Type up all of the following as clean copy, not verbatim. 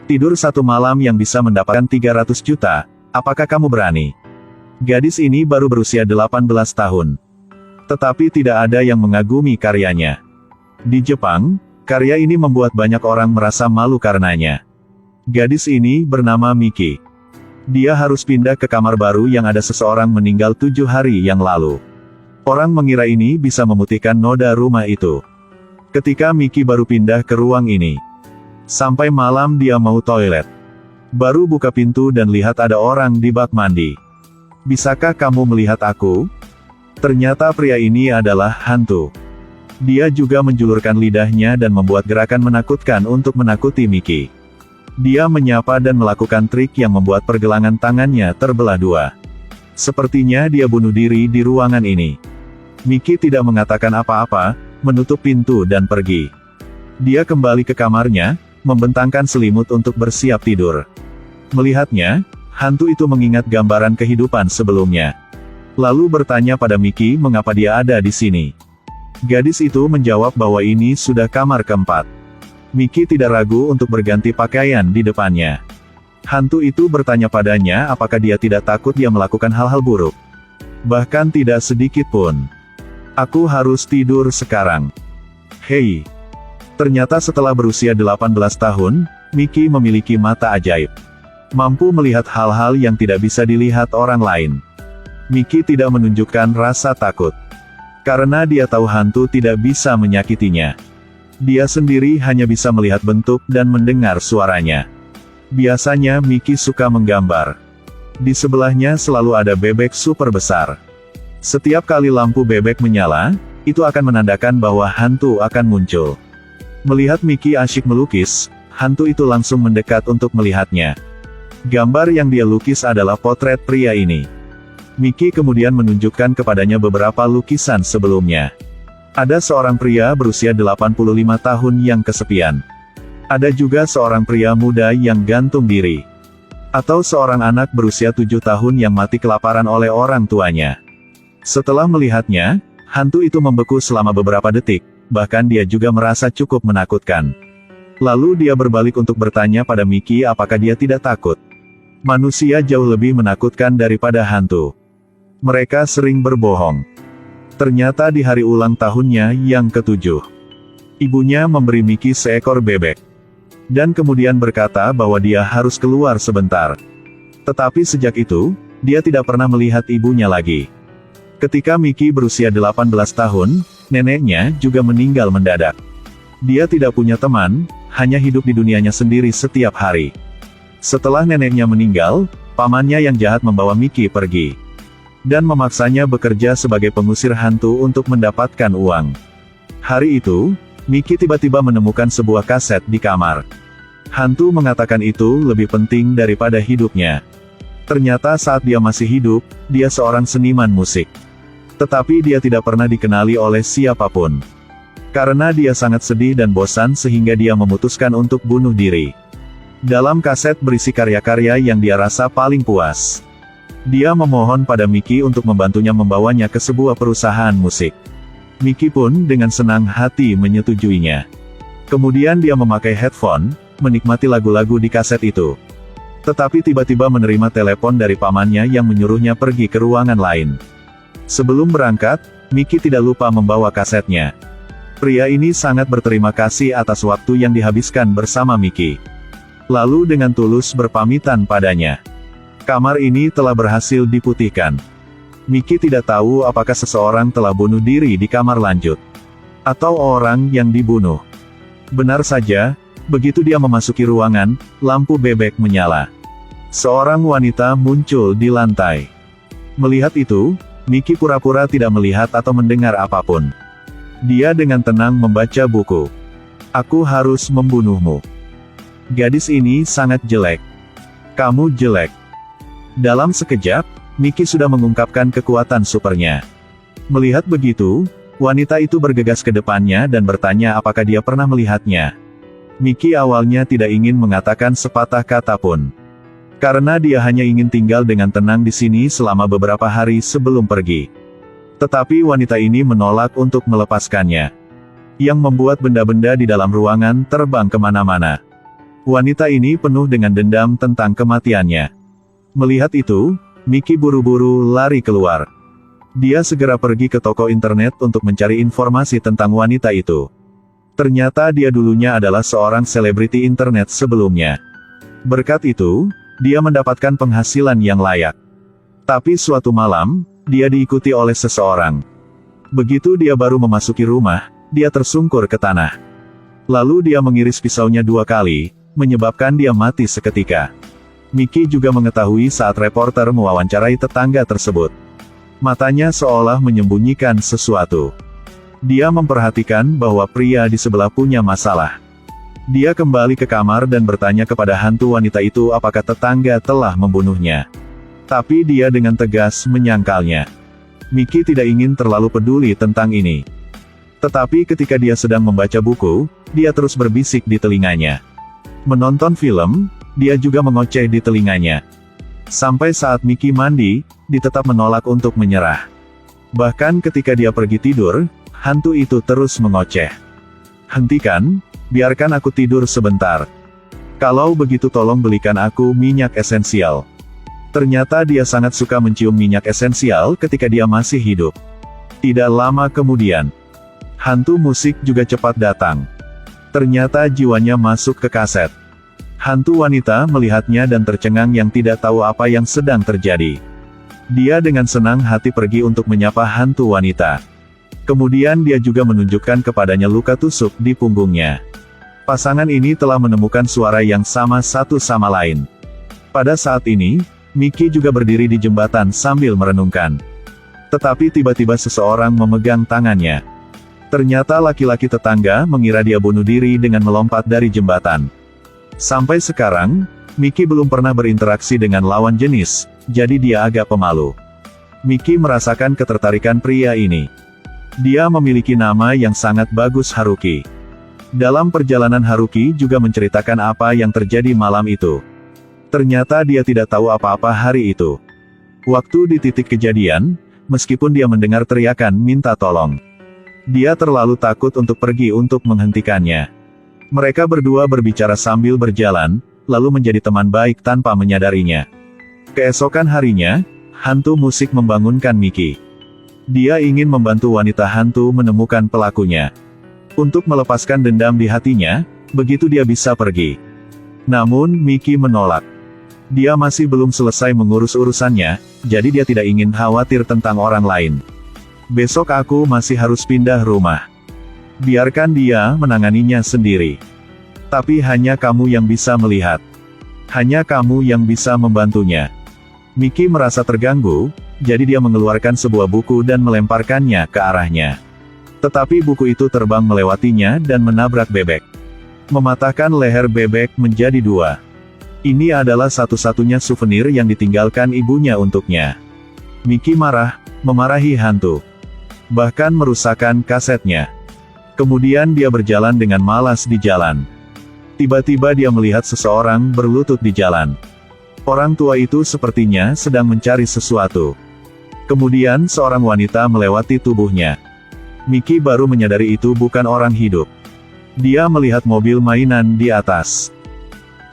Tidur satu malam yang bisa mendapatkan 300 juta, apakah kamu berani? Gadis ini baru berusia 18 tahun. Tetapi tidak ada yang mengagumi karyanya. Di Jepang, karya ini membuat banyak orang merasa malu karenanya. Gadis ini bernama Miki. Dia harus pindah ke kamar baru yang ada seseorang meninggal 7 hari yang lalu. Orang mengira ini bisa memutihkan noda rumah itu. Ketika Miki baru pindah ke ruang ini, sampai malam dia mau toilet. Baru buka pintu dan lihat ada orang di bak mandi. Bisakah kamu melihat aku? Ternyata pria ini adalah hantu. Dia juga menjulurkan lidahnya dan membuat gerakan menakutkan untuk menakuti Miki. Dia menyapa dan melakukan trik yang membuat pergelangan tangannya terbelah dua. Sepertinya dia bunuh diri di ruangan ini. Miki tidak mengatakan apa-apa, menutup pintu dan pergi. Dia kembali ke kamarnya, membentangkan selimut untuk bersiap tidur. Melihatnya, hantu itu mengingat gambaran kehidupan sebelumnya. Lalu bertanya pada Miki mengapa dia ada di sini. Gadis itu menjawab bahwa ini sudah kamar keempat. Miki tidak ragu untuk berganti pakaian di depannya. Hantu itu bertanya padanya apakah dia tidak takut dia melakukan hal-hal buruk. Bahkan tidak sedikit pun. Aku harus tidur sekarang. Hei. Ternyata setelah berusia 18 tahun, Miki memiliki mata ajaib. Mampu melihat hal-hal yang tidak bisa dilihat orang lain. Miki tidak menunjukkan rasa takut. Karena dia tahu hantu tidak bisa menyakitinya. Dia sendiri hanya bisa melihat bentuk dan mendengar suaranya. Biasanya Miki suka menggambar. Di sebelahnya selalu ada bebek super besar. Setiap kali lampu bebek menyala, itu akan menandakan bahwa hantu akan muncul. Melihat Miki asyik melukis, hantu itu langsung mendekat untuk melihatnya. Gambar yang dia lukis adalah potret pria ini. Miki kemudian menunjukkan kepadanya beberapa lukisan sebelumnya. Ada seorang pria berusia 85 tahun yang kesepian. Ada juga seorang pria muda yang gantung diri. Atau seorang anak berusia 7 tahun yang mati kelaparan oleh orang tuanya. Setelah melihatnya, hantu itu membeku selama beberapa detik. Bahkan dia juga merasa cukup menakutkan. Lalu dia berbalik untuk bertanya pada Miki apakah dia tidak takut. Manusia jauh lebih menakutkan daripada hantu. Mereka sering berbohong. Ternyata di hari ulang tahunnya yang ke-7, ibunya memberi Miki seekor bebek. Dan kemudian berkata bahwa dia harus keluar sebentar. Tetapi sejak itu, dia tidak pernah melihat ibunya lagi. Ketika Miki berusia 18 tahun, neneknya juga meninggal mendadak. Dia tidak punya teman, hanya hidup di dunianya sendiri setiap hari. Setelah neneknya meninggal, pamannya yang jahat membawa Miki pergi. Dan memaksanya bekerja sebagai pengusir hantu untuk mendapatkan uang. Hari itu, Miki tiba-tiba menemukan sebuah kaset di kamar. Hantu mengatakan itu lebih penting daripada hidupnya. Ternyata saat dia masih hidup, dia seorang seniman musik. Tetapi dia tidak pernah dikenali oleh siapapun. Karena dia sangat sedih dan bosan sehingga dia memutuskan untuk bunuh diri. Dalam kaset berisi karya-karya yang dia rasa paling puas. Dia memohon pada Miki untuk membantunya membawanya ke sebuah perusahaan musik. Miki pun dengan senang hati menyetujuinya. Kemudian dia memakai headphone, menikmati lagu-lagu di kaset itu. Tetapi tiba-tiba menerima telepon dari pamannya yang menyuruhnya pergi ke ruangan lain. Sebelum berangkat, Miki tidak lupa membawa kasetnya. Pria ini sangat berterima kasih atas waktu yang dihabiskan bersama Miki. Lalu dengan tulus berpamitan padanya. Kamar ini telah berhasil diputihkan. Miki tidak tahu apakah seseorang telah bunuh diri di kamar lanjut. Atau orang yang dibunuh. Benar saja, begitu dia memasuki ruangan, lampu bebek menyala. Seorang wanita muncul di lantai. Melihat itu, Miki pura-pura tidak melihat atau mendengar apapun. Dia dengan tenang membaca buku. Aku harus membunuhmu. Gadis ini sangat jelek. Kamu jelek. Dalam sekejap, Miki sudah mengungkapkan kekuatan supernya. Melihat begitu, wanita itu bergegas ke depannya dan bertanya apakah dia pernah melihatnya. Miki awalnya tidak ingin mengatakan sepatah kata pun. Karena dia hanya ingin tinggal dengan tenang di sini selama beberapa hari sebelum pergi. Tetapi wanita ini menolak untuk melepaskannya. Yang membuat benda-benda di dalam ruangan terbang kemana-mana. Wanita ini penuh dengan dendam tentang kematiannya. Melihat itu, Miki buru-buru lari keluar. Dia segera pergi ke toko internet untuk mencari informasi tentang wanita itu. Ternyata dia dulunya adalah seorang selebriti internet sebelumnya. Berkat itu, dia mendapatkan penghasilan yang layak. Tapi suatu malam, dia diikuti oleh seseorang. Begitu dia baru memasuki rumah, dia tersungkur ke tanah. Lalu dia mengiris pisaunya 2 kali, menyebabkan dia mati seketika. Miki juga mengetahui saat reporter mewawancarai tetangga tersebut. Matanya seolah menyembunyikan sesuatu. Dia memperhatikan bahwa pria di sebelah punya masalah. Dia kembali ke kamar dan bertanya kepada hantu wanita itu apakah tetangga telah membunuhnya. Tapi dia dengan tegas menyangkalnya. Miki tidak ingin terlalu peduli tentang ini. Tetapi ketika dia sedang membaca buku, dia terus berbisik di telinganya. Menonton film, dia juga mengoceh di telinganya. Sampai saat Miki mandi, dia tetap menolak untuk menyerah. Bahkan ketika dia pergi tidur, hantu itu terus mengoceh. "Hentikan, biarkan aku tidur sebentar. Kalau begitu tolong belikan aku minyak esensial." Ternyata dia sangat suka mencium minyak esensial ketika dia masih hidup. Tidak lama kemudian, hantu musik juga cepat datang. Ternyata jiwanya masuk ke kaset. Hantu wanita melihatnya dan tercengang yang tidak tahu apa yang sedang terjadi. Dia dengan senang hati pergi untuk menyapa hantu wanita. Kemudian dia juga menunjukkan kepadanya luka tusuk di punggungnya. Pasangan ini telah menemukan suara yang sama satu sama lain. Pada saat ini, Miki juga berdiri di jembatan sambil merenungkan. Tetapi tiba-tiba seseorang memegang tangannya. Ternyata laki-laki tetangga mengira dia bunuh diri dengan melompat dari jembatan. Sampai sekarang, Miki belum pernah berinteraksi dengan lawan jenis, jadi dia agak pemalu. Miki merasakan ketertarikan pria ini. Dia memiliki nama yang sangat bagus, Haruki. Dalam perjalanan Haruki juga menceritakan apa yang terjadi malam itu. Ternyata dia tidak tahu apa-apa hari itu. Waktu di titik kejadian, meskipun dia mendengar teriakan minta tolong, dia terlalu takut untuk pergi untuk menghentikannya. Mereka berdua berbicara sambil berjalan, lalu menjadi teman baik tanpa menyadarinya. Keesokan harinya, hantu musik membangunkan Miki. Dia ingin membantu wanita hantu menemukan pelakunya. Untuk melepaskan dendam di hatinya, begitu dia bisa pergi. Namun Miki menolak. Dia masih belum selesai mengurus urusannya, jadi dia tidak ingin khawatir tentang orang lain. "Besok aku masih harus pindah rumah. Biarkan dia menanganinya sendiri. Tapi hanya kamu yang bisa melihat. Hanya kamu yang bisa membantunya." Miki merasa terganggu, jadi dia mengeluarkan sebuah buku dan melemparkannya ke arahnya. Tetapi buku itu terbang melewatinya dan menabrak bebek. Mematahkan leher bebek menjadi 2. Ini adalah satu-satunya souvenir yang ditinggalkan ibunya untuknya. Miki marah, memarahi hantu. Bahkan merusakkan kasetnya. Kemudian dia berjalan dengan malas di jalan. Tiba-tiba dia melihat seseorang berlutut di jalan. Orang tua itu sepertinya sedang mencari sesuatu. Kemudian seorang wanita melewati tubuhnya. Miki baru menyadari itu bukan orang hidup. Dia melihat mobil mainan di atas.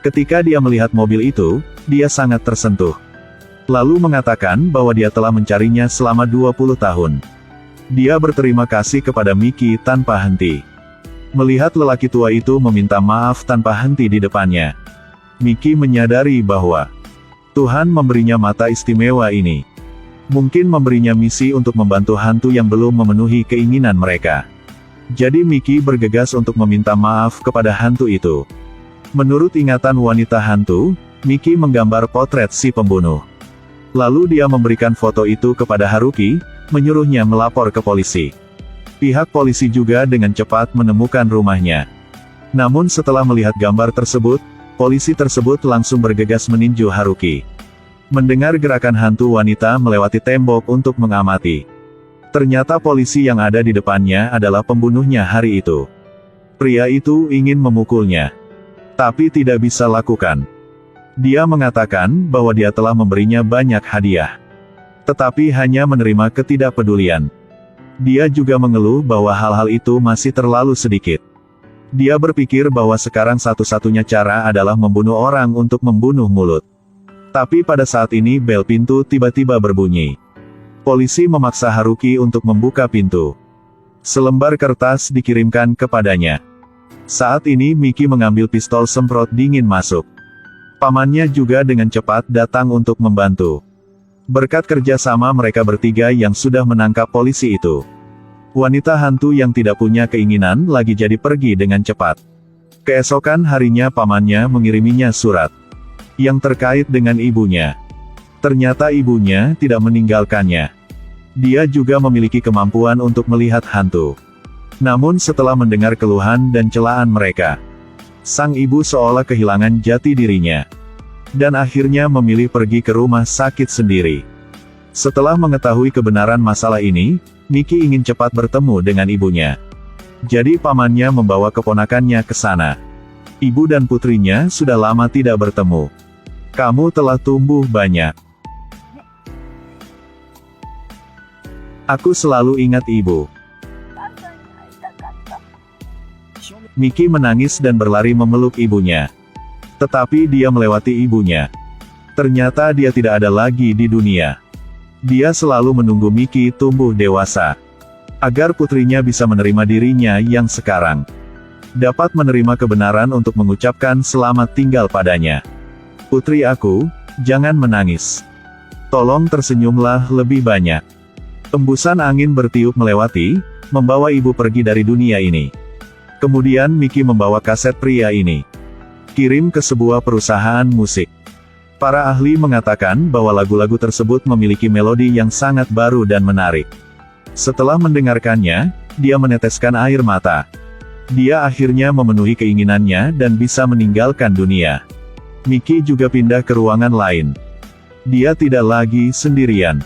Ketika dia melihat mobil itu, dia sangat tersentuh. Lalu mengatakan bahwa dia telah mencarinya selama 20 tahun. Dia berterima kasih kepada Miki tanpa henti. Melihat lelaki tua itu meminta maaf tanpa henti di depannya, Miki menyadari bahwa Tuhan memberinya mata istimewa ini. Mungkin memberinya misi untuk membantu hantu yang belum memenuhi keinginan mereka. Jadi Miki bergegas untuk meminta maaf kepada hantu itu. Menurut ingatan wanita hantu, Miki menggambar potret si pembunuh. Lalu dia memberikan foto itu kepada Haruki, menyuruhnya melapor ke polisi. Pihak polisi juga dengan cepat menemukan rumahnya. Namun setelah melihat gambar tersebut, polisi tersebut langsung bergegas meninju Haruki. Mendengar gerakan hantu wanita melewati tembok untuk mengamati. Ternyata polisi yang ada di depannya adalah pembunuhnya hari itu. Pria itu ingin memukulnya, tapi tidak bisa lakukan. Dia mengatakan bahwa dia telah memberinya banyak hadiah, tetapi hanya menerima ketidakpedulian. Dia juga mengeluh bahwa hal-hal itu masih terlalu sedikit. Dia berpikir bahwa sekarang satu-satunya cara adalah membunuh orang untuk membunuh mulut. Tapi pada saat ini bel pintu tiba-tiba berbunyi. Polisi memaksa Haruki untuk membuka pintu. Selembar kertas dikirimkan kepadanya. Saat ini Miki mengambil pistol semprot dingin masuk. Pamannya juga dengan cepat datang untuk membantu. Berkat kerjasama mereka bertiga yang sudah menangkap polisi itu, wanita hantu yang tidak punya keinginan lagi jadi pergi dengan cepat. Keesokan harinya pamannya mengiriminya surat yang terkait dengan ibunya. Ternyata ibunya tidak meninggalkannya. Dia juga memiliki kemampuan untuk melihat hantu. Namun setelah mendengar keluhan dan celaan mereka, sang ibu seolah kehilangan jati dirinya. Dan akhirnya memilih pergi ke rumah sakit sendiri. Setelah mengetahui kebenaran masalah ini, Miki ingin cepat bertemu dengan ibunya. Jadi pamannya membawa keponakannya ke sana. Ibu dan putrinya sudah lama tidak bertemu. Kamu telah tumbuh banyak. Aku selalu ingat ibu. Miki menangis dan berlari memeluk ibunya. Tetapi dia melewati ibunya. Ternyata dia tidak ada lagi di dunia. Dia selalu menunggu Miki tumbuh dewasa, agar putrinya bisa menerima dirinya yang sekarang. Dapat menerima kebenaran untuk mengucapkan selamat tinggal padanya. Putri aku, jangan menangis. Tolong tersenyumlah lebih banyak. Embusan angin bertiup melewati, membawa ibu pergi dari dunia ini. Kemudian Miki membawa kaset pria ini. Kirim ke sebuah perusahaan musik. Para ahli mengatakan bahwa lagu-lagu tersebut memiliki melodi yang sangat baru dan menarik. Setelah mendengarkannya, dia meneteskan air mata. Dia akhirnya memenuhi keinginannya dan bisa meninggalkan dunia. Miki juga pindah ke ruangan lain. Dia tidak lagi sendirian.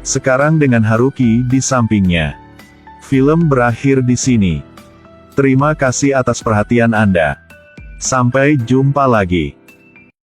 Sekarang dengan Haruki di sampingnya. Film berakhir di sini. Terima kasih atas perhatian Anda. Sampai jumpa lagi.